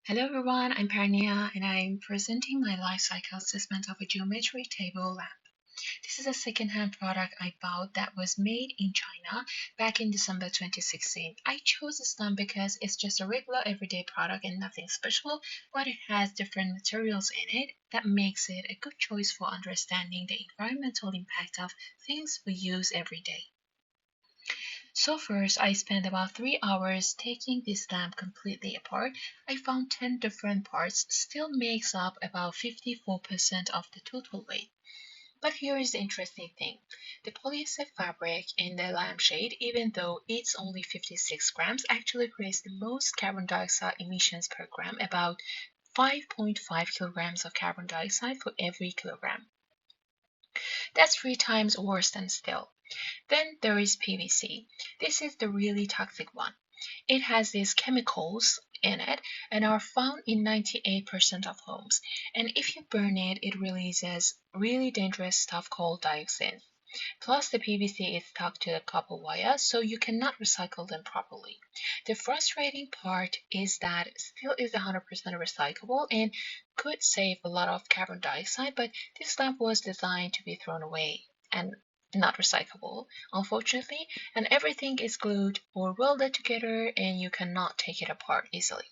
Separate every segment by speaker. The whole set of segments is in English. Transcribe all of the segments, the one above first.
Speaker 1: Hello everyone, I'm Parnia and I'm presenting my life cycle assessment of a geometry table lamp. This is a second-hand product I bought that was made in China back in December 2016. I chose this lamp because it's just a regular everyday product and nothing special, but it has different materials in it that makes it a good choice for understanding the environmental impact of things we use every day. So first, I spent about 3 hours taking this lamp completely apart. I found 10 different parts, still makes up about 54% of the total weight. But here is the interesting thing. The polyester fabric in the lampshade, even though it's only 56 grams, actually creates the most carbon dioxide emissions per gram, about 5.5 kilograms of carbon dioxide for every kilogram. That's 3 times worse than steel. Then there is PVC. This is the really toxic one. It has these chemicals in it and are found in 98% of homes. And if you burn it, it releases really dangerous stuff called dioxin. Plus, the PVC is stuck to the copper wire, so you cannot recycle them properly. The frustrating part is that steel is 100% recyclable and could save a lot of carbon dioxide, but this lamp was designed to be thrown away and not recyclable, unfortunately, and everything is glued or welded together and you cannot take it apart easily.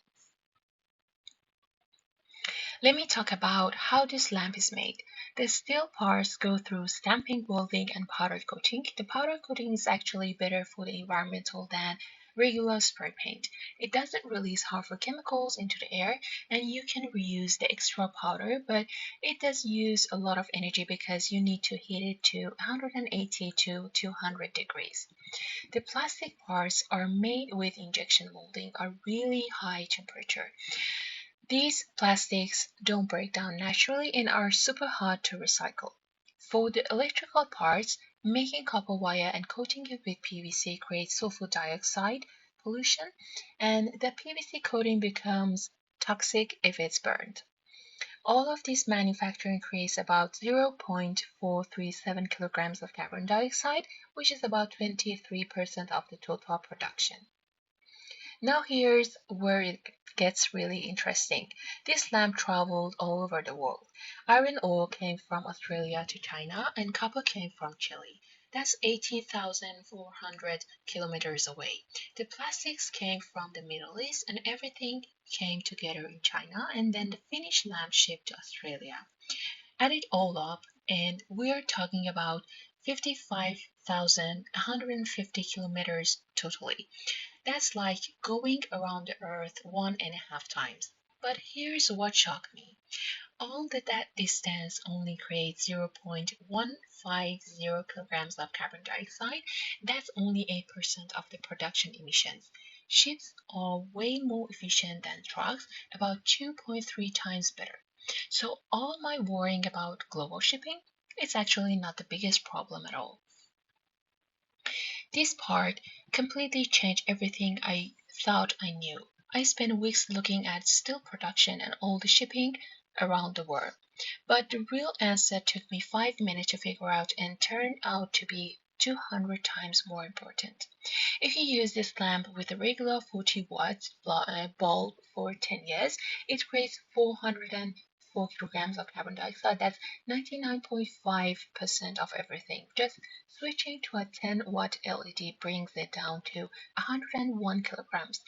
Speaker 1: Let me talk about how this lamp is made. The steel parts go through stamping, welding, and powder coating. The powder coating is actually better for the environmental than regular spray paint. It doesn't release harmful chemicals into the air, and you can reuse the extra powder, but it does use a lot of energy because you need to heat it to 180 to 200 degrees. The plastic parts are made with injection molding at really high temperature. These plastics don't break down naturally and are super hard to recycle. For the electrical parts, making copper wire and coating it with PVC creates sulfur dioxide pollution, and the PVC coating becomes toxic if it's burned. All of this manufacturing creates about 0.437 kilograms of carbon dioxide, which is about 23% of the total production. Now here's where it gets really interesting. This lamp traveled all over the world. Iron ore came from Australia to China, and copper came from Chile. That's 18,400 kilometers away. The plastics came from the Middle East, and everything came together in China, and then the finished lamp shipped to Australia. Add it all up, and we're talking about 55,150 kilometers totally. That's like going around the earth 1.5 times. But here's what shocked me. All that distance only creates 0.150 kilograms of carbon dioxide. That's only 8% of the production emissions. Ships are way more efficient than trucks, about 2.3 times better. So all my worrying about global shipping, it's actually not the biggest problem at all. This part completely changed everything I thought I knew. I spent weeks looking at steel production and all the shipping around the world. But the real answer took me 5 minutes to figure out and turned out to be 200 times more important. If you use this lamp with a regular 40 watts bulb for 10 years, it creates 404 kilograms of carbon dioxide. That's 99.5% of everything. Just switching to a 10-watt LED brings it down to 101 kilograms.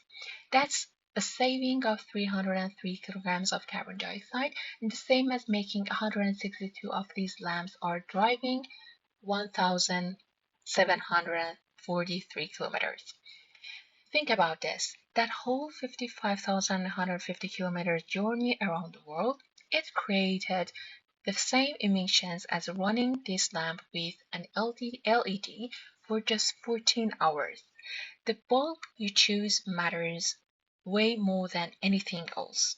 Speaker 1: That's a saving of 303 kilograms of carbon dioxide, and the same as making 162 of these lamps or driving 1,743 kilometers. Think about this. That whole 55,150 kilometers journey around the world, it created the same emissions as running this lamp with an LED for just 14 hours. The bulb you choose matters way more than anything else.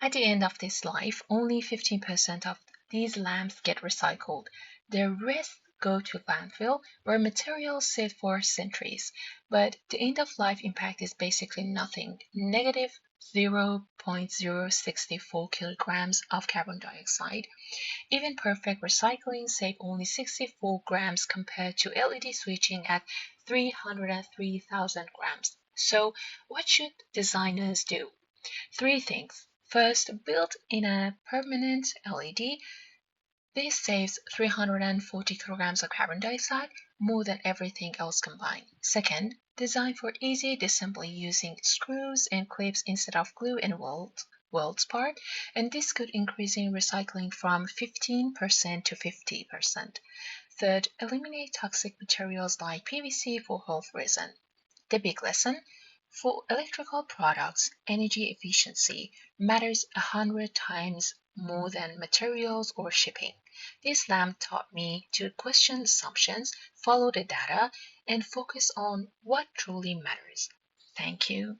Speaker 1: At the end of this life, only 15% of these lamps get recycled. The rest go to landfill, where materials sit for centuries. But the end of life impact is basically nothing, negative 0.064 kilograms of carbon dioxide. Even perfect recycling saves only 64 grams compared to LED switching at 303,000 grams. So, what should designers do? Three things. First, build in a permanent LED. This saves 340 kilograms of carbon dioxide, more than everything else combined. Second, design for easy disassembly using screws and clips instead of glue and weldspar, and this could increase in recycling from 15% to 50%. Third, eliminate toxic materials like PVC for health reasons. The big lesson: for electrical products, energy efficiency matters 100 times more than materials or shipping. This lamp taught me to question assumptions, follow the data, and focus on what truly matters. Thank you.